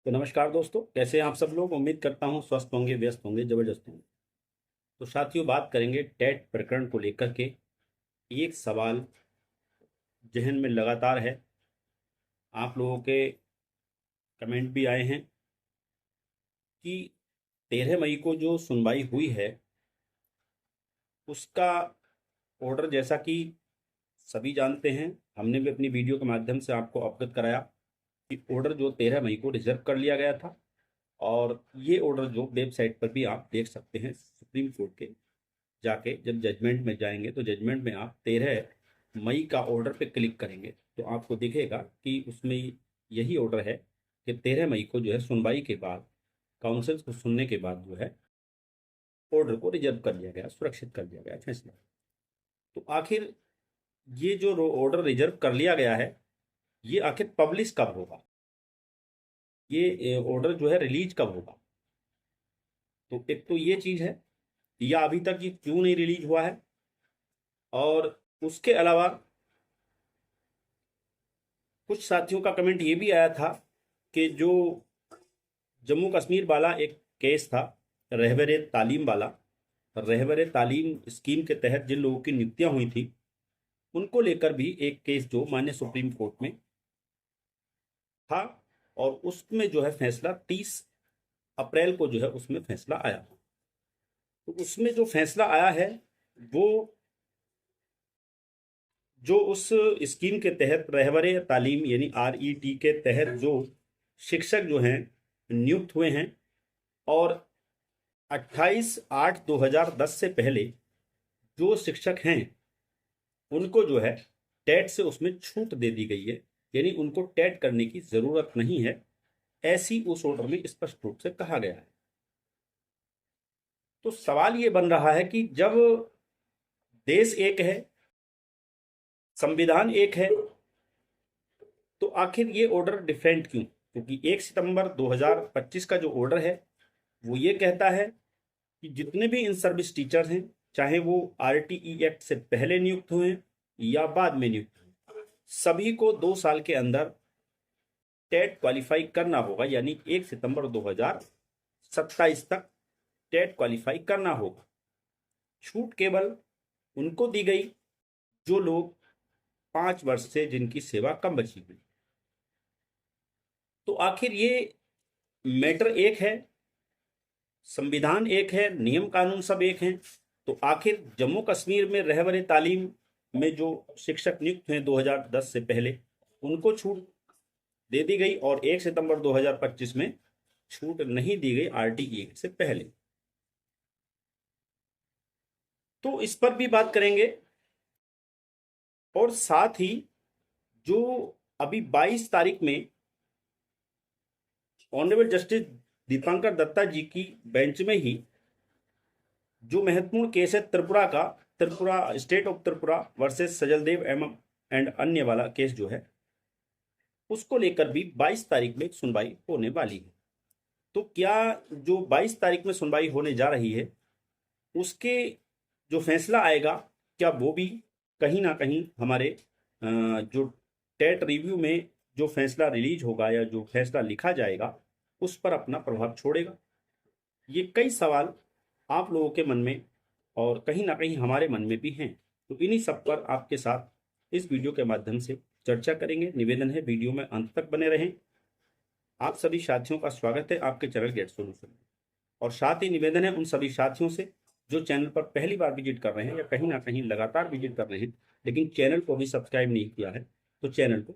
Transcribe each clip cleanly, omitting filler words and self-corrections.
तो नमस्कार दोस्तों, कैसे हैं आप सब लोग। उम्मीद करता हूं स्वस्थ होंगे, व्यस्त होंगे, जबरदस्त होंगे। तो साथियों, बात करेंगे टेट प्रकरण को लेकर के। एक सवाल जहन में लगातार है, आप लोगों के कमेंट भी आए हैं कि 13 मई को जो सुनवाई हुई है उसका ऑर्डर, जैसा कि सभी जानते हैं, हमने भी अपनी वीडियो के माध्यम से आपको अवगत कराया कि ऑर्डर जो 13 मई को रिजर्व कर लिया गया था। और ये ऑर्डर जो वेबसाइट पर भी आप देख सकते हैं, सुप्रीम कोर्ट के जाके जब जजमेंट में जाएंगे तो जजमेंट में आप 13 मई का ऑर्डर पे क्लिक करेंगे तो आपको दिखेगा कि उसमें यही ऑर्डर है कि 13 मई को जो है सुनवाई के बाद, काउंसिल को सुनने के बाद जो है ऑर्डर को रिजर्व कर लिया गया, सुरक्षित कर लिया गया फैसला। तो आखिर ये जो ऑर्डर रिजर्व कर लिया गया है, ये आखिर पब्लिश कब होगा, ये ऑर्डर जो है रिलीज कब होगा। तो एक तो ये चीज़ है, या अभी तक ये क्यों नहीं रिलीज हुआ है। और उसके अलावा कुछ साथियों का कमेंट ये भी आया था कि जो जम्मू कश्मीर वाला एक केस था, रहबरे तालीम वाला, रहबरे तालीम स्कीम के तहत जिन लोगों की नियुक्तियां हुई थी उनको लेकर भी एक केस जो माननीय सुप्रीम कोर्ट में था, और उसमें जो है फैसला 30 अप्रैल को जो है उसमें फैसला आया। तो उसमें जो फैसला आया है वो जो उस स्कीम के तहत रहबरे तालीम यानी RET के तहत जो शिक्षक जो हैं नियुक्त हुए हैं, और 28/8/2010 से पहले जो शिक्षक हैं उनको जो है टेट से उसमें छूट दे दी गई है, यानी उनको टेट करने की जरूरत नहीं है, ऐसी उस ऑर्डर में स्पष्ट रूप से कहा गया है। तो सवाल ये बन रहा है कि जब देश एक है, संविधान एक है, तो आखिर ये ऑर्डर डिफरेंट क्यों। क्योंकि 1 सितंबर 2025 का जो ऑर्डर है वो ये कहता है कि जितने भी इन सर्विस टीचर हैं, चाहे वो RTE एक्ट से पहले नियुक्त हुए या बाद में नियुक्त हुए, सभी को 2 साल के अंदर टेट क्वालिफाई करना होगा, यानी 1 सितंबर 2027 तक टेट क्वालिफाई करना होगा। छूट केवल उनको दी गई जो लोग 5 वर्ष से जिनकी सेवा कम बची हुई। तो आखिर ये मैटर एक है, संविधान एक है, नियम कानून सब एक हैं। तो आखिर जम्मू कश्मीर में रहबरे तालीम में जो शिक्षक नियुक्त हुए 2010 से पहले, उनको छूट दे दी गई, और 1 सितंबर 2025 में छूट नहीं दी गई RTE से पहले। तो इस पर भी बात करेंगे। और साथ ही जो अभी 22 तारीख में ऑनरेबल जस्टिस दीपांकर दत्ता जी की बेंच में ही जो महत्वपूर्ण केस है त्रिपुरा का, Tripura state of Tripura versus Sajaldev and अन्य वाला केस जो है, उसको लेकर भी 22 तारीख में सुनवाई होने वाली है। तो क्या जो 22 तारीख में सुनवाई होने जा रही है उसके जो फैसला आएगा, क्या वो भी कहीं ना कहीं हमारे जो टेट रिव्यू में जो फैसला रिलीज होगा या जो फैसला लिखा जाएगा उस पर अपना प्रभाव छोड़ेगा। ये कई सवाल आप लोगों के मन में और कहीं ना कहीं हमारे मन में भी हैं। तो इन्हीं सब पर आपके साथ इस वीडियो के माध्यम से चर्चा करेंगे। निवेदन है वीडियो में अंत तक बने रहें। आप सभी साथियों का स्वागत है आपके चैनल गेट सॉल्यूशन में। और साथ ही निवेदन है उन सभी साथियों से जो चैनल पर पहली बार विजिट कर रहे हैं या कहीं ना कहीं लगातार विजिट कर रहे हैं लेकिन चैनल को भी सब्सक्राइब नहीं किया है, तो चैनल को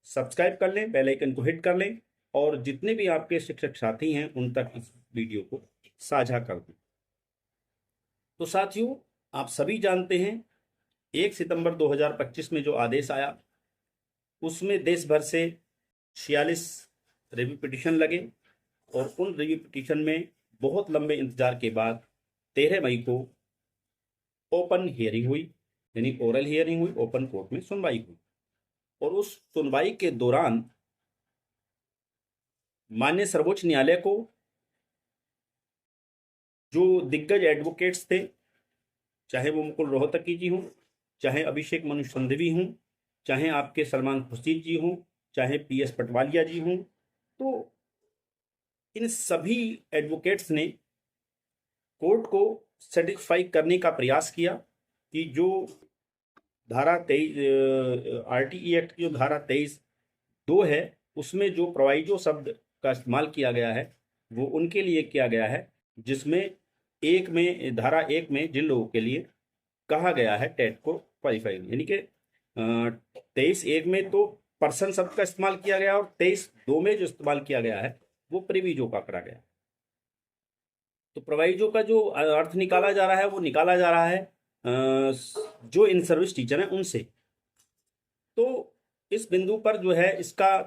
सब्सक्राइब कर लें, बेल आइकन को हिट कर लें, और जितने भी आपके शिक्षक साथी हैं उन तक इस वीडियो को साझा कर दें। तो साथियों, आप सभी जानते हैं 1 सितंबर 2025 में जो आदेश आया उसमें देश भर से 46 रिव्यू पिटीशन लगे, और उन रिव्यू पिटीशन में बहुत लंबे इंतजार के बाद 13 मई को ओपन हियरिंग हुई, यानी ओरल हियरिंग हुई, ओपन कोर्ट में सुनवाई हुई। और उस सुनवाई के दौरान माननीय सर्वोच्च न्यायालय को जो दिग्गज एडवोकेट्स थे, चाहे वो मुकुल रोहतगी जी हों, चाहे अभिषेक मनु सिंघवी हों, चाहे आपके सलमान खुर्शीद जी हों, चाहे PS पटवालिया जी हों, तो इन सभी एडवोकेट्स ने कोर्ट को सेटिस्फाई करने का प्रयास किया कि जो धारा 23 आरटीई एक्ट की जो धारा 23(2) है, उसमें जो प्रोवाइजो शब्द का इस्तेमाल किया गया है वो उनके लिए किया गया है जिसमें धारा 1 में जिन लोगों के लिए कहा गया है टेट को क्वालिफाई, यानी कि 23(1) में तो पर्सन शब्द का इस्तेमाल किया गया और 23(2) में जो इस्तेमाल किया गया है वो प्रिवीजो का करा गया। तो प्रोवाइजो का जो अर्थ निकाला जा रहा है वो निकाला जा रहा है जो इन सर्विस टीचर हैं उनसे। तो इस बिंदु पर जो है इसका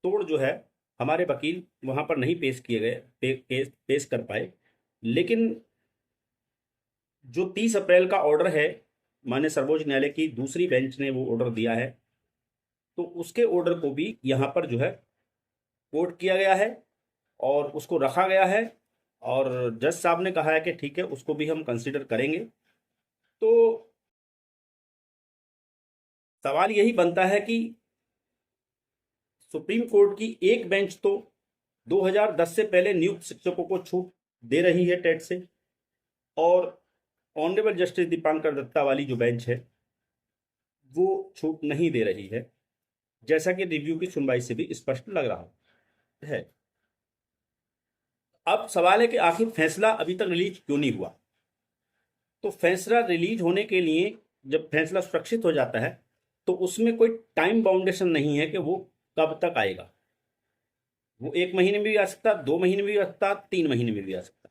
तोड़ जो है हमारे वकील वहां पर नहीं पेश किए गए, पेश कर पाए। लेकिन जो 30 अप्रैल का ऑर्डर है माननीय सर्वोच्च न्यायालय की दूसरी बेंच ने वो ऑर्डर दिया है, तो उसके ऑर्डर को भी यहाँ पर जो है कोट किया गया है और उसको रखा गया है और जज साहब ने कहा है कि ठीक है उसको भी हम कंसिडर करेंगे। तो सवाल यही बनता है कि सुप्रीम कोर्ट की एक बेंच तो 2010 से पहले नियुक्त शिक्षकों को छूट दे रही है टेट से, और ऑनरेबल जस्टिस दीपांकर दत्ता वाली जो बेंच है वो छूट नहीं दे रही है, जैसा कि रिव्यू की सुनवाई से भी स्पष्ट लग रहा है। अब सवाल है कि आखिर फैसला अभी तक रिलीज क्यों नहीं हुआ। तो फैसला रिलीज होने के लिए जब फैसला सुरक्षित हो जाता है तो उसमें कोई टाइम बाउंडेशन नहीं है कि वो कब तक आएगा। वो 1 महीने में भी आ सकता, 2 महीने में भी आ सकता, 3 महीने में भी आ सकता।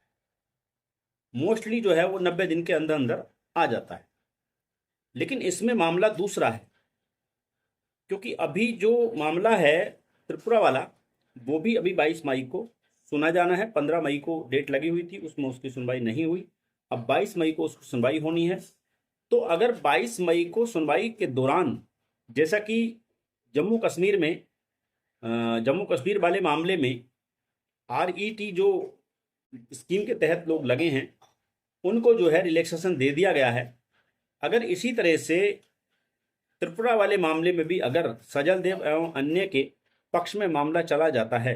मोस्टली जो है वो 90 दिन के अंदर अंदर आ जाता है। लेकिन इसमें मामला दूसरा है, क्योंकि अभी जो मामला है त्रिपुरा वाला वो भी अभी 22 मई को सुना जाना है। 15 मई को डेट लगी हुई थी, उसमें उसकी सुनवाई नहीं हुई। अब 22 मई को उसकी सुनवाई होनी है। तो अगर 22 मई को सुनवाई के दौरान, जैसा कि जम्मू कश्मीर वाले मामले में RET जो स्कीम के तहत लोग लगे हैं उनको जो है रिलैक्सेशन दे दिया गया है, अगर इसी तरह से त्रिपुरा वाले मामले में भी अगर सजल देव एवं अन्य के पक्ष में मामला चला जाता है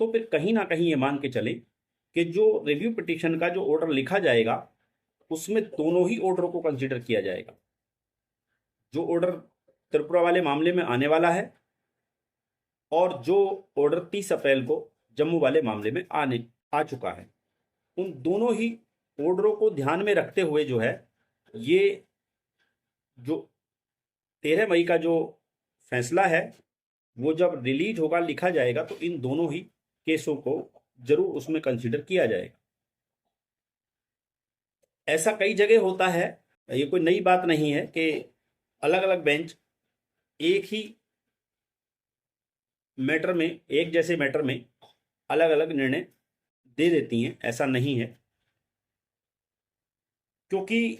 तो फिर कहीं ना कहीं ये मान के चले कि जो रिव्यू पिटीशन का जो ऑर्डर लिखा जाएगा उसमें दोनों ही ऑर्डरों को कंसीडर किया जाएगा। जो ऑर्डर त्रिपुरा वाले मामले में आने वाला है और जो ऑर्डर 30 अप्रैल को जम्मू वाले मामले में आ चुका है, उन दोनों ही ऑर्डरों को ध्यान में रखते हुए जो है ये जो 13 मई का जो फैसला है वो जब रिलीज होगा, लिखा जाएगा, तो इन दोनों ही केसों को जरूर उसमें कंसीडर किया जाएगा। ऐसा कई जगह होता है, ये कोई नई बात नहीं है कि अलग अलग बेंच एक ही मैटर में, एक जैसे मैटर में अलग अलग निर्णय दे देती हैं। ऐसा नहीं है, क्योंकि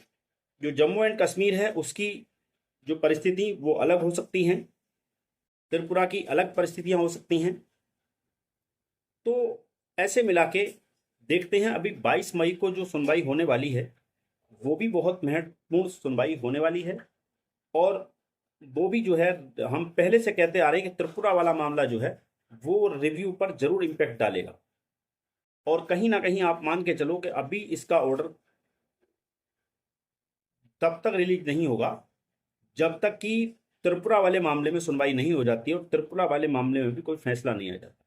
जो जम्मू एंड कश्मीर है उसकी जो परिस्थिति वो अलग हो सकती हैं, त्रिपुरा की अलग परिस्थितियां हो सकती हैं। तो ऐसे मिला के देखते हैं। अभी 22 मई को जो सुनवाई होने वाली है वो भी बहुत महत्वपूर्ण सुनवाई होने वाली है, और वो भी जो है हम पहले से कहते आ रहे हैं कि त्रिपुरा वाला मामला जो है वो रिव्यू पर जरूर इम्पैक्ट डालेगा। और कहीं ना कहीं आप मान के चलो कि अभी इसका ऑर्डर तब तक रिलीज नहीं होगा जब तक कि त्रिपुरा वाले मामले में सुनवाई नहीं हो जाती और त्रिपुरा वाले मामले में भी कोई फैसला नहीं आ जाता,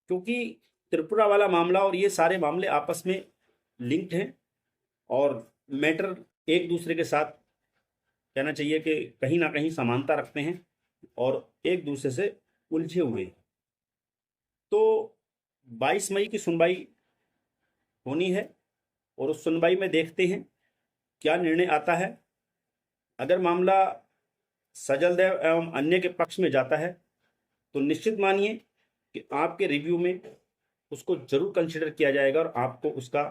क्योंकि त्रिपुरा वाला मामला और ये सारे मामले आपस में लिंक्ड हैं और मैटर एक दूसरे के साथ कहना चाहिए कि कहीं ना कहीं समानता रखते हैं और एक दूसरे से उलझे हुए हैं। तो 22 मई की सुनवाई होनी है और उस सुनवाई में देखते हैं क्या निर्णय आता है। अगर मामला सजल देव एवं अन्य के पक्ष में जाता है तो निश्चित मानिए कि आपके रिव्यू में उसको जरूर कंसिडर किया जाएगा और आपको उसका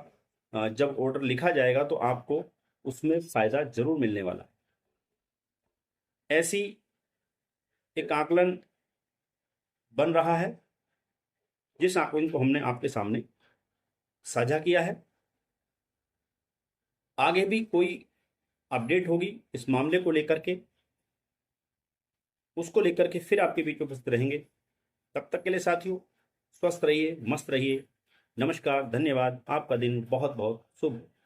जब ऑर्डर लिखा जाएगा तो आपको उसमें फायदा जरूर मिलने वाला है। ऐसी एक आकलन बन रहा है जिस आकलन को हमने आपके सामने साझा किया है। आगे भी कोई अपडेट होगी इस मामले को लेकर के, उसको लेकर के फिर आपके बीच उपस्थित रहेंगे। तब तक के लिए साथियों स्वस्थ रहिए, मस्त रहिए। नमस्कार, धन्यवाद। आपका दिन बहुत बहुत शुभ हो।